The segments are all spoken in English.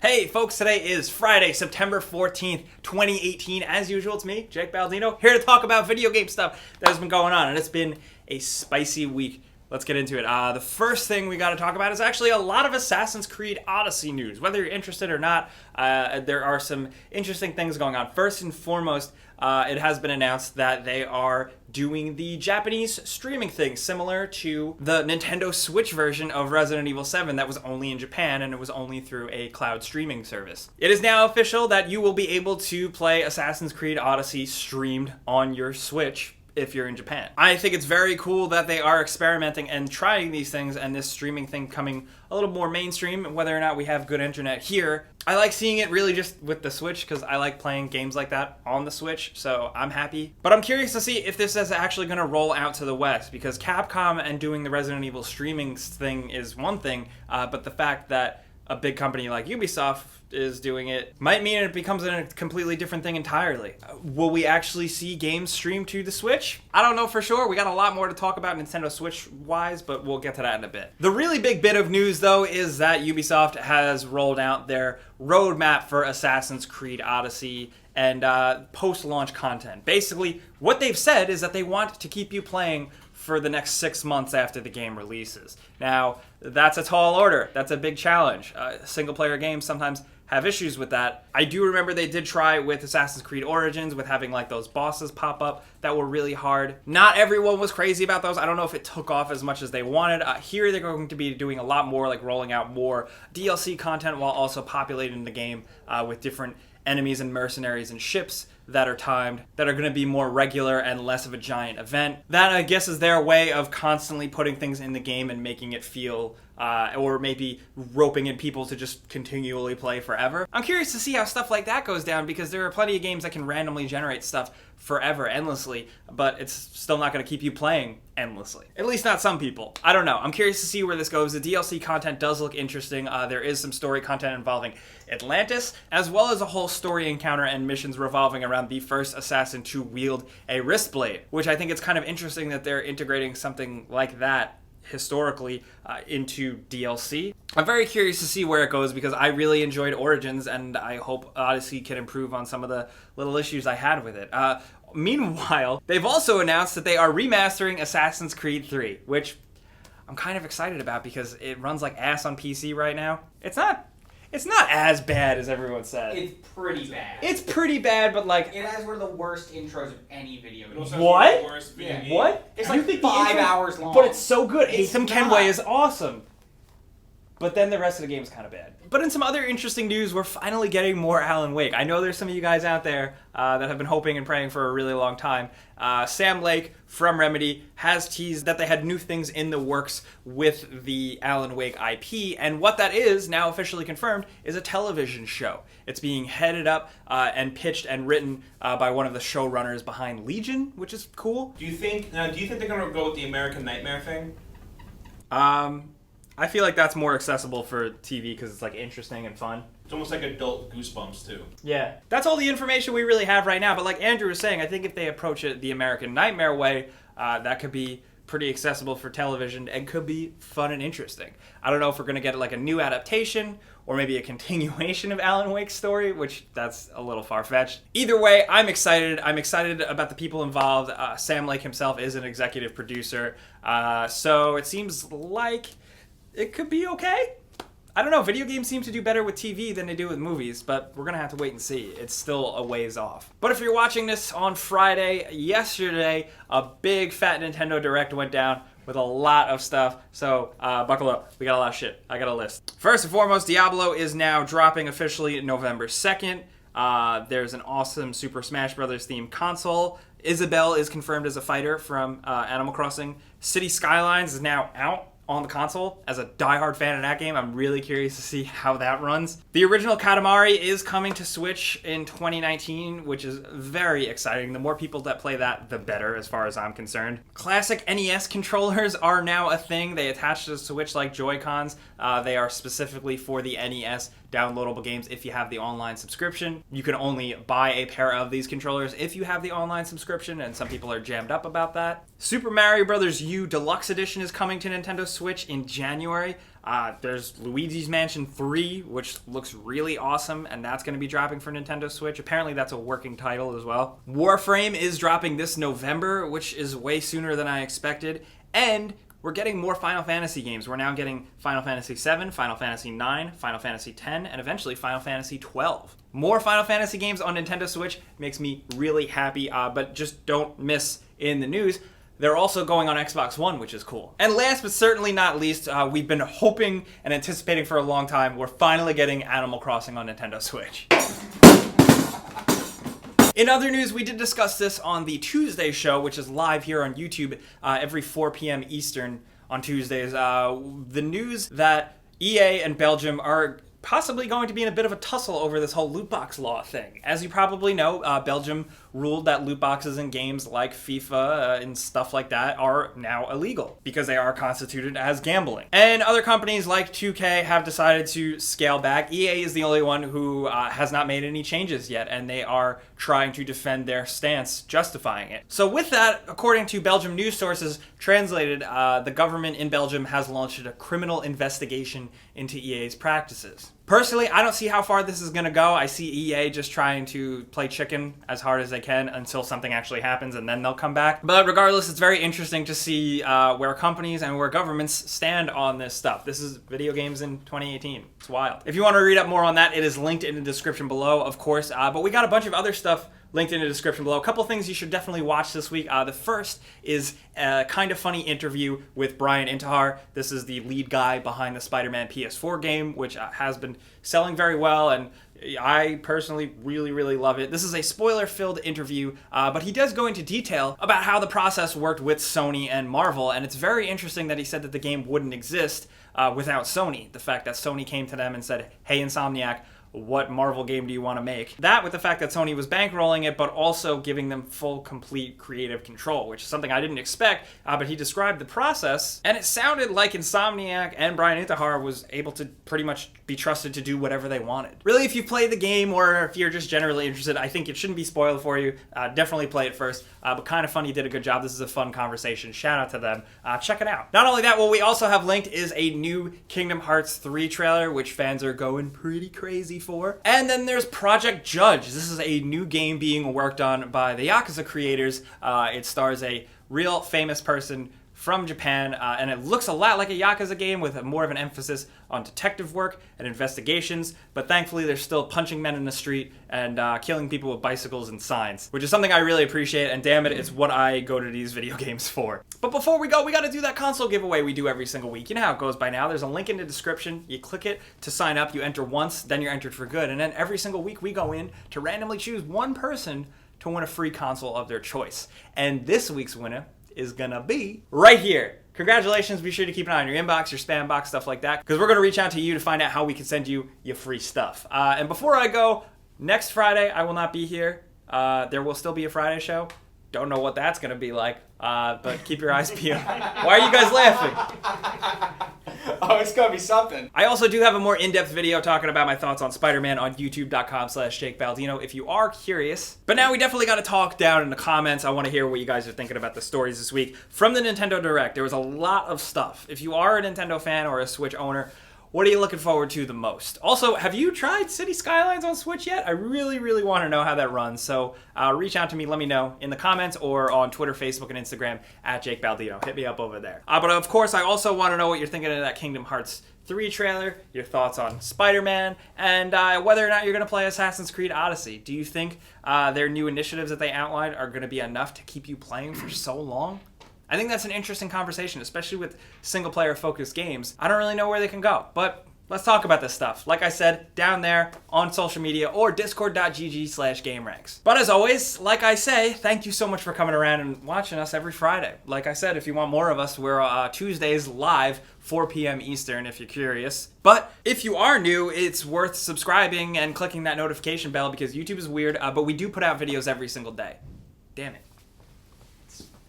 Hey folks, today is Friday, September 14th, 2018. As usual, it's me, Jake Baldino, here to talk about video game stuff that has been going on, and it's been a spicy week. Let's get into it. The first thing we got to talk about is actually a lot of Assassin's Creed Odyssey news. Whether you're interested or not, there are some interesting things going on. First and foremost, it has been announced that they are doing the Japanese streaming thing, similar to the Nintendo Switch version of Resident Evil 7 that was only in Japan, and it was only through a cloud streaming service. It is now official that you will be able to play Assassin's Creed Odyssey streamed on your Switch if you're in Japan. I think it's very cool that they are experimenting and trying these things, and this streaming thing coming a little more mainstream, whether or not we have good internet here. I like seeing it really just with the Switch because I like playing games like that on the Switch, so I'm happy. But I'm curious to see if this is actually going to roll out to the West, because Capcom and doing the Resident Evil streaming thing is one thing, but the fact that a big company like Ubisoft is doing it might mean it becomes a completely different thing entirely. Will we actually see games streamed to the Switch? I don't know for sure. We got a lot more to talk about Nintendo Switch-wise, but we'll get to that in a bit. The really big bit of news, though, is that Ubisoft has rolled out their roadmap for Assassin's Creed Odyssey and post-launch content. Basically, what they've said is that they want to keep you playing for the next 6 months after the game releases. Now, that's a tall order. That's a big challenge. Single-player games sometimes have issues with that. I do remember they did try with Assassin's Creed Origins with having like those bosses pop up that were really hard. Not everyone was crazy about those. I don't know if it took off as much as they wanted. Here they're going to be doing a lot more, like rolling out more DLC content while also populating the game with different enemies and mercenaries and ships that are timed, that are going to be more regular and less of a giant event. That, I guess, is their way of constantly putting things in the game and making it feel, or maybe roping in people to just continually play forever. I'm curious to see how stuff like that goes down, because there are plenty of games that can randomly generate stuff forever, endlessly, but it's still not going to keep you playing endlessly. At least not some people. I don't know. I'm curious to see where this goes. The DLC content does look interesting. There is some story content involving Atlantis, as well as a whole story encounter and missions revolving around the first assassin to wield a wrist blade, which I think it's kind of interesting that they're integrating something like that historically into DLC. I'm very curious to see where it goes, because I really enjoyed Origins, and I hope Odyssey can improve on some of the little issues I had with it. Meanwhile, they've also announced that they are remastering Assassin's Creed 3, which I'm kind of excited about because it runs like ass on PC right now. It's not as bad as everyone says. It's pretty bad. It's pretty bad, but like... It has one of the worst intros of any video game. What? Yeah. What? It's like 5 hours long. But it's so good. Atham not. Kenway is awesome. But then the rest of the game is kind of bad. But in some other interesting news, we're finally getting more Alan Wake. I know there's some of you guys out there that have been hoping and praying for a really long time. Sam Lake from Remedy has teased that they had new things in the works with the Alan Wake IP, and what that is, now officially confirmed, is a television show. It's being headed up and pitched and written by one of the showrunners behind Legion, which is cool. Do you think they're going to go with the American Nightmare thing? I feel like that's more accessible for TV because it's like interesting and fun. It's almost like adult Goosebumps too. Yeah. That's all the information we really have right now, but like Andrew was saying, I think if they approach it the American Nightmare way, that could be pretty accessible for television and could be fun and interesting. I don't know if we're going to get like a new adaptation or maybe a continuation of Alan Wake's story, which that's a little far-fetched. Either way, I'm excited. I'm excited about the people involved. Sam Lake himself is an executive producer, so it seems like it could be okay. I don't know, video games seem to do better with TV than they do with movies, but we're gonna have to wait and see. It's still a ways off. But if you're watching this on Friday, yesterday, a big fat Nintendo Direct went down with a lot of stuff, so buckle up. We got a lot of shit. I got a list. First and foremost, Diablo is now dropping officially November 2nd. There's an awesome Super Smash Bros. Themed console. Isabelle is confirmed as a fighter from Animal Crossing. City Skylines is now out on the console. As a diehard fan of that game, I'm really curious to see how that runs. The original Katamari is coming to Switch in 2019, which is very exciting. The more people that play that, the better, as far as I'm concerned. Classic NES controllers are now a thing. They attach to the Switch like Joy-Cons. They are specifically for the NES downloadable games if you have the online subscription. You can only buy a pair of these controllers if you have the online subscription, and some people are jammed up about that. Super Mario Bros. U Deluxe Edition is coming to Nintendo Switch in January. There's Luigi's Mansion 3, which looks really awesome, and that's going to be dropping for Nintendo Switch. Apparently that's a working title as well. Warframe is dropping this November, which is way sooner than I expected. And we're getting more Final Fantasy games. We're now getting Final Fantasy VII, Final Fantasy IX, Final Fantasy X, and eventually Final Fantasy XII. More Final Fantasy games on Nintendo Switch makes me really happy, but just don't miss in the news, they're also going on Xbox One, which is cool. And last but certainly not least, we've been hoping and anticipating for a long time, we're finally getting Animal Crossing on Nintendo Switch. In other news, we did discuss this on the Tuesday show, which is live here on YouTube every 4 p.m. Eastern on Tuesdays. The news that EA and Belgium are possibly going to be in a bit of a tussle over this whole loot box law thing. As you probably know, Belgium ruled that loot boxes in games like FIFA and stuff like that are now illegal because they are constituted as gambling. And other companies like 2K have decided to scale back. EA is the only one who has not made any changes yet, and they are trying to defend their stance, justifying it. So with that, according to Belgium news sources, translated, the government in Belgium has launched a criminal investigation into EA's practices. Personally, I don't see how far this is going to go. I see EA just trying to play chicken as hard as they can until something actually happens, and then they'll come back. But regardless, it's very interesting to see where companies and where governments stand on this stuff. This is video games in 2018. It's wild. If you want to read up more on that, it is linked in the description below, of course. But we got a bunch of other stuff linked in the description below. A couple things you should definitely watch this week. The first is a kind of funny interview with Brian Intihar. This is the lead guy behind the Spider-Man PS4 game, which has been selling very well, and I personally really love it. This is a spoiler-filled interview, but he does go into detail about how the process worked with Sony and Marvel, and it's very interesting that he said that the game wouldn't exist without Sony. The fact that Sony came to them and said, hey, Insomniac, what Marvel game do you want to make? That with the fact that Sony was bankrolling it, but also giving them full, complete creative control, which is something I didn't expect, but he described the process, and it sounded like Insomniac and Brian Intihar was able to pretty much be trusted to do whatever they wanted. Really, if you play the game, or if you're just generally interested, I think it shouldn't be spoiled for you. Definitely play it first, but Kind of Funny did a good job. This is a fun conversation. Shout out to them. Check it out. Not only that, what we also have linked is a new Kingdom Hearts 3 trailer, which fans are going pretty crazy for. And then there's Project Judge. This is a new game being worked on by the Yakuza creators. It stars a real famous person from Japan, and it looks a lot like a Yakuza game with more of an emphasis on detective work and investigations, but thankfully they're still punching men in the street and killing people with bicycles and signs, which is something I really appreciate, and damn it, it's what I go to these video games for. But before we go, we gotta do that console giveaway we do every single week. You know how it goes by now. There's a link in the description. You click it to sign up, you enter once, then you're entered for good, and then every single week we go in to randomly choose one person to win a free console of their choice. And this week's winner is gonna be right here. Congratulations. Be sure to keep an eye on your inbox, your spam box, stuff like that, because we're gonna reach out to you to find out how we can send you your free stuff. And before I go, next Friday I will not be here. There will still be a Friday show. Don't know what that's gonna be like, but keep your eyes peeled. Why are you guys laughing? Oh, it's gonna be something. I also do have a more in-depth video talking about my thoughts on Spider-Man on youtube.com/JakeBaldino if you are curious. But now we definitely got to talk down in the comments. I want to hear what you guys are thinking about the stories this week. From the Nintendo Direct, there was a lot of stuff. If you are a Nintendo fan or a Switch owner, what are you looking forward to the most? Also, have you tried City Skylines on Switch yet? I really want to know how that runs. So reach out to me, let me know in the comments or on Twitter, Facebook, and Instagram at @JakeBaldino. Hit me up over there. But of course, I also want to know what you're thinking of that Kingdom Hearts 3 trailer, your thoughts on Spider-Man, and whether or not you're going to play Assassin's Creed Odyssey. Do you think their new initiatives that they outlined are going to be enough to keep you playing for so long? I think that's an interesting conversation, especially with single-player focused games. I don't really know where they can go, but let's talk about this stuff. Like I said, down there on social media or discord.gg/gameranx. But as always, like I say, thank you so much for coming around and watching us every Friday. Like I said, if you want more of us, we're Tuesdays live, 4 p.m. Eastern, if you're curious. But if you are new, it's worth subscribing and clicking that notification bell because YouTube is weird, but we do put out videos every single day. Damn it.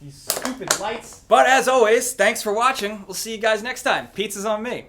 These stupid lights. But as always, thanks for watching. We'll see you guys next time. Pizza's on me.